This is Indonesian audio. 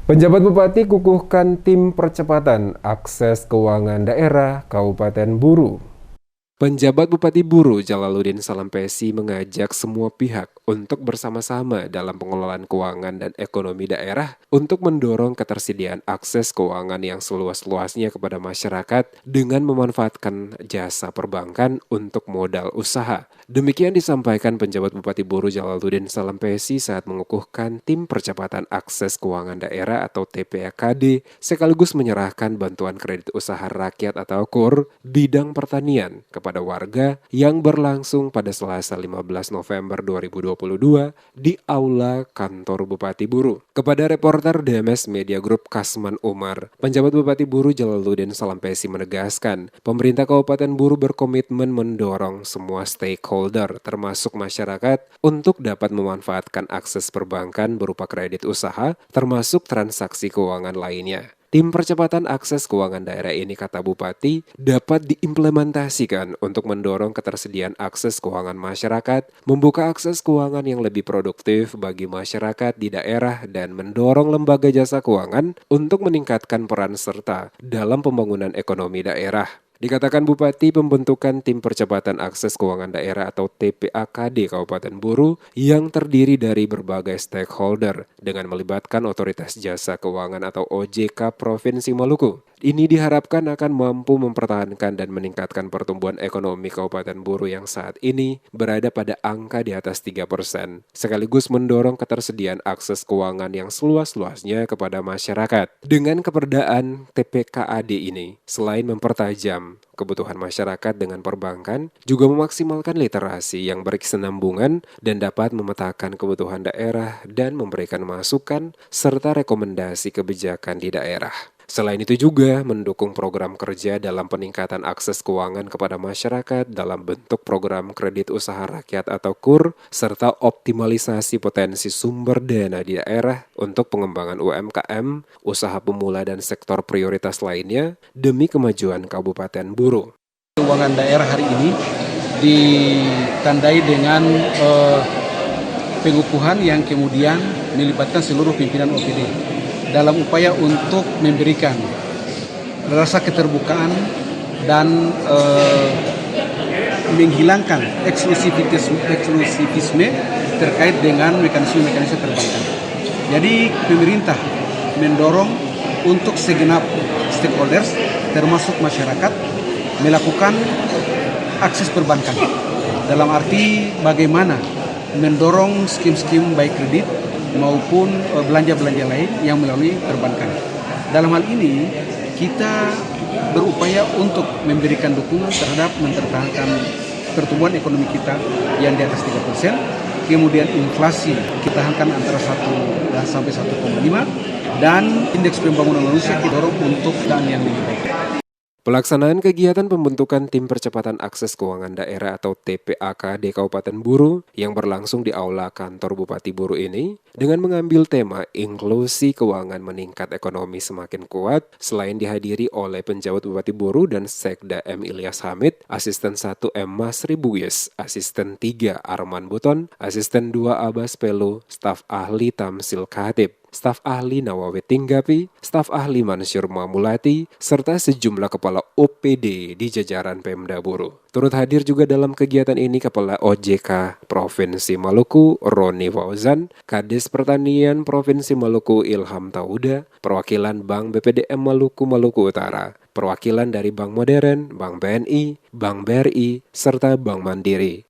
Penjabat Bupati kukuhkan tim percepatan akses keuangan daerah Kabupaten Buru. Penjabat Bupati Buru Jalaluddin Salampesi mengajak semua pihak untuk bersama-sama dalam pengelolaan keuangan dan ekonomi daerah untuk mendorong ketersediaan akses keuangan yang seluas-luasnya kepada masyarakat dengan memanfaatkan jasa perbankan untuk modal usaha. Demikian disampaikan penjabat Bupati Buru Jalaluddin Salampesi saat mengukuhkan tim percepatan akses keuangan daerah atau TPAKD sekaligus menyerahkan bantuan kredit usaha rakyat atau KUR bidang pertanian kepada warga yang berlangsung pada Selasa 15 November 2022 di Aula Kantor Bupati Buru. Kepada reporter DMS Media Group Kasman Umar, penjabat Bupati Buru Jalaluddin Salampesi menegaskan, pemerintah Kabupaten Buru berkomitmen mendorong semua stakeholder termasuk masyarakat untuk dapat memanfaatkan akses perbankan berupa kredit usaha termasuk transaksi keuangan lainnya. Tim percepatan akses keuangan daerah ini, kata Bupati, dapat diimplementasikan untuk mendorong ketersediaan akses keuangan masyarakat, membuka akses keuangan yang lebih produktif bagi masyarakat di daerah, dan mendorong lembaga jasa keuangan untuk meningkatkan peran serta dalam pembangunan ekonomi daerah. Dikatakan Bupati, pembentukan tim percepatan akses keuangan daerah atau TPAKD Kabupaten Buru yang terdiri dari berbagai stakeholder dengan melibatkan Otoritas Jasa Keuangan atau OJK Provinsi Maluku. Ini diharapkan akan mampu mempertahankan dan meningkatkan pertumbuhan ekonomi Kabupaten Buru yang saat ini berada pada angka di atas 3%, sekaligus mendorong ketersediaan akses keuangan yang seluas-luasnya kepada masyarakat. Dengan keberadaan TPKAD ini, selain mempertajam kebutuhan masyarakat dengan perbankan, juga memaksimalkan literasi yang berkesinambungan dan dapat memetakan kebutuhan daerah dan memberikan masukan serta rekomendasi kebijakan di daerah. Selain itu juga mendukung program kerja dalam peningkatan akses keuangan kepada masyarakat dalam bentuk program kredit usaha rakyat atau KUR, serta optimalisasi potensi sumber dana di daerah untuk pengembangan UMKM, usaha pemula dan sektor prioritas lainnya demi kemajuan Kabupaten Buru. Keuangan daerah hari ini ditandai dengan pengukuhan yang kemudian melibatkan seluruh pimpinan OPD dalam upaya untuk memberikan rasa keterbukaan dan menghilangkan eksklusivisme terkait dengan mekanisme perbankan. Jadi pemerintah mendorong untuk segenap stakeholders termasuk masyarakat melakukan akses perbankan. Dalam arti bagaimana mendorong skim-skim baik kredit maupun belanja-belanja lain yang melalui perbankan. Dalam hal ini, kita berupaya untuk memberikan dukungan terhadap mempertahankan pertumbuhan ekonomi kita yang di atas 3%, kemudian inflasi kita tahankan antara 1 sampai 1,5, dan indeks pembangunan manusia kita dorong untuk dan yang lebih baik. Pelaksanaan kegiatan pembentukan tim percepatan akses keuangan daerah atau TPAKD Kabupaten Buru yang berlangsung di Aula Kantor Bupati Buru ini dengan mengambil tema inklusi keuangan meningkat ekonomi semakin kuat, selain dihadiri oleh penjabat Bupati Buru dan Sekda M. Ilyas Hamid, Asisten 1 M. Masri Bugis, Asisten 3 Arman Buton, Asisten 2 Abbas Pelu, Staf Ahli Tamsil Khatib, Staf Ahli Nawawi Tinggapi, Staf Ahli Mansyur Mamulati, serta sejumlah kepala OPD di jajaran Pemda Buru. Turut hadir juga dalam kegiatan ini Kepala OJK Provinsi Maluku, Roni Fauzan, Kades Pertanian Provinsi Maluku, Ilham Tauda, perwakilan Bank BPDM Maluku, Maluku Utara, perwakilan dari Bank Modern, Bank BNI, Bank BRI, serta Bank Mandiri.